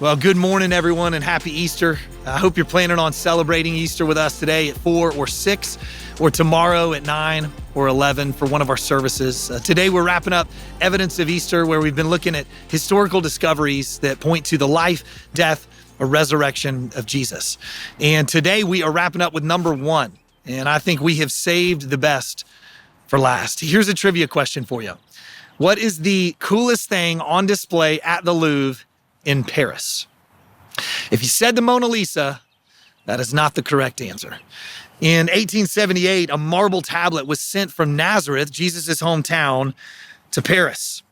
Well, good morning, everyone, and happy Easter. I hope you're planning on celebrating Easter with us today at 4 or 6, or tomorrow at 9 or 11 for one of our services. Today, we're wrapping up Evidence of Easter, where we've been looking at historical discoveries that point to the life, death, or resurrection of Jesus. And today, we are wrapping up with number 1, and I think we have saved the best for last. Here's a trivia question for you. What is the coolest thing on display at the Louvre in Paris? If you said the Mona Lisa, that is not the correct answer. In 1878, a marble tablet was sent from Nazareth, Jesus' hometown, to Paris.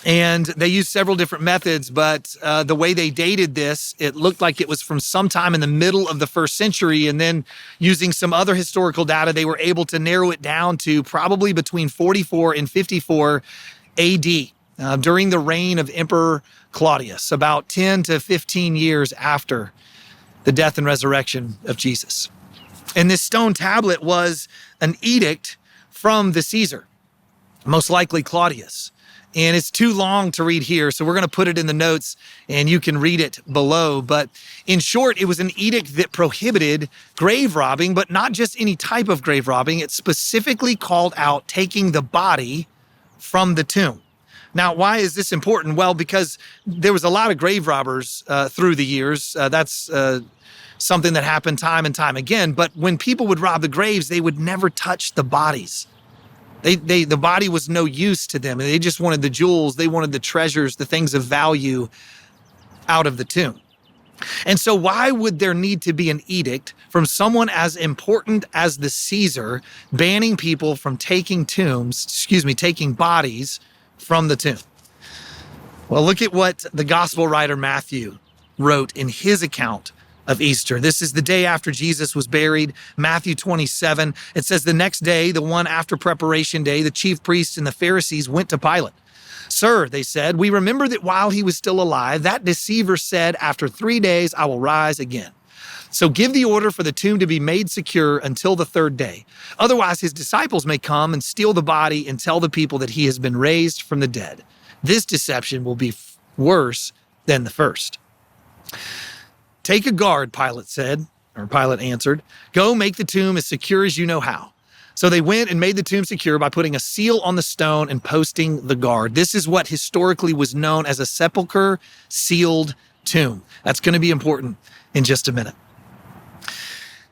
And they used several different methods, but the way they dated this, it looked like it was from sometime in the middle of the 1st century. And then using some other historical data, they were able to narrow it down to probably between 44 and 54 AD, during the reign of Emperor Claudius, about 10 to 15 years after the death and resurrection of Jesus. And this stone tablet was an edict from the Caesar, most likely Claudius. And it's too long to read here, so we're going to put it in the notes and you can read it below. But in short, it was an edict that prohibited grave robbing, but not just any type of grave robbing. It specifically called out taking the body from the tomb. Now, why is this important? Well, because there was a lot of grave robbers through the years. That's something that happened time and time again. But when people would rob the graves, they would never touch the bodies. The body was no use to them. They just wanted the jewels. They wanted the treasures, the things of value out of the tomb. And so why would there need to be an edict from someone as important as the Caesar banning people from taking bodies from the tomb? Well, look at what the gospel writer Matthew wrote in his account of Easter. This is the day after Jesus was buried, Matthew 27. It says, the next day, the one after preparation day, the chief priests and the Pharisees went to Pilate. Sir, they said, we remember that while he was still alive, that deceiver said, after 3 days, I will rise again. So give the order for the tomb to be made secure until the 3rd day. Otherwise, his disciples may come and steal the body and tell the people that he has been raised from the dead. This deception will be worse than the first. Take a guard, Pilate answered. Go make the tomb as secure as you know how. So they went and made the tomb secure by putting a seal on the stone and posting the guard. This is what historically was known as a sepulcher-sealed tomb. That's going to be important in just a minute.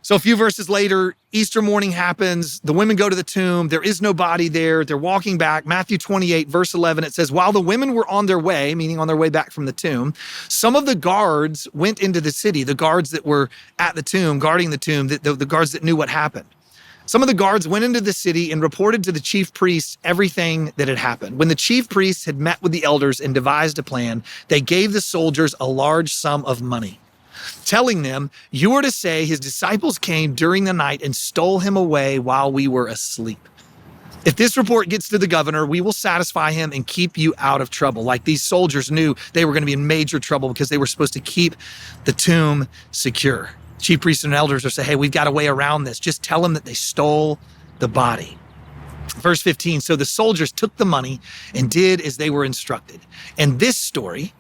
So a few verses later, Easter morning happens. The women go to the tomb. There is no body there. They're walking back. Matthew 28, verse 11, it says, while the women were on their way, meaning on their way back from the tomb, some of the guards went into the city, the guards that were at the tomb, guarding the tomb, the guards that knew what happened. Some of the guards went into the city and reported to the chief priests everything that had happened. When the chief priests had met with the elders and devised a plan, they gave the soldiers a large sum of money, telling them, you are to say his disciples came during the night and stole him away while we were asleep. If this report gets to the governor, we will satisfy him and keep you out of trouble. Like these soldiers knew they were going to be in major trouble because they were supposed to keep the tomb secure. Chief priests and elders are saying, hey, we've got a way around this. Just tell them that they stole the body. Verse 15, so the soldiers took the money and did as they were instructed. And this story,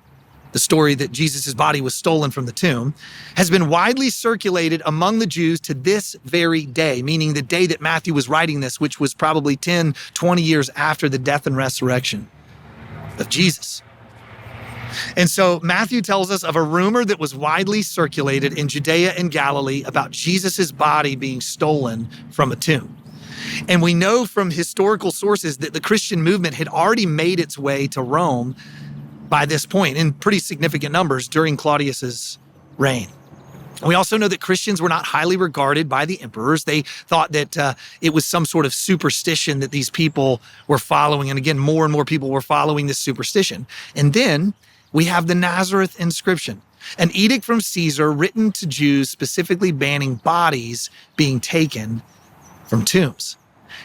the story that Jesus' body was stolen from the tomb, has been widely circulated among the Jews to this very day, meaning the day that Matthew was writing this, which was probably 10, 20 years after the death and resurrection of Jesus. And so Matthew tells us of a rumor that was widely circulated in Judea and Galilee about Jesus' body being stolen from a tomb. And we know from historical sources that the Christian movement had already made its way to Rome by this point in pretty significant numbers during Claudius's reign. We also know that Christians were not highly regarded by the emperors. They thought that it was some sort of superstition that these people were following. And again, more and more people were following this superstition. And then we have the Nazareth inscription, an edict from Caesar written to Jews specifically banning bodies being taken from tombs.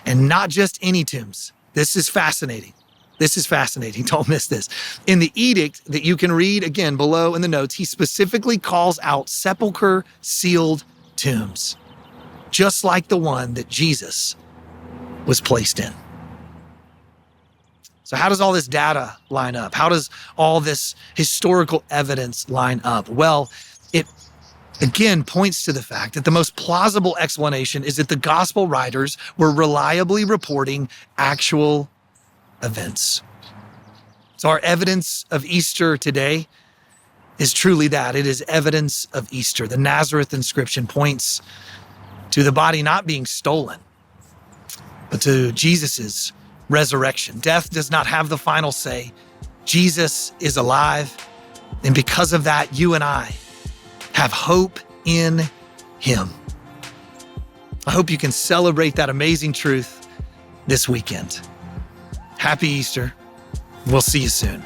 And not just any tombs. This is fascinating. Don't miss this. In the edict that you can read again below in the notes, he specifically calls out sepulcher-sealed tombs, just like the one that Jesus was placed in. So how does all this data line up? How does all this historical evidence line up? Well, it again points to the fact that the most plausible explanation is that the gospel writers were reliably reporting actual events. So our evidence of Easter today is truly that. It is evidence of Easter. The Nazareth inscription points to the body not being stolen, but to Jesus's resurrection. Death does not have the final say. Jesus is alive. And because of that, you and I have hope in him. I hope you can celebrate that amazing truth this weekend. Happy Easter. We'll see you soon.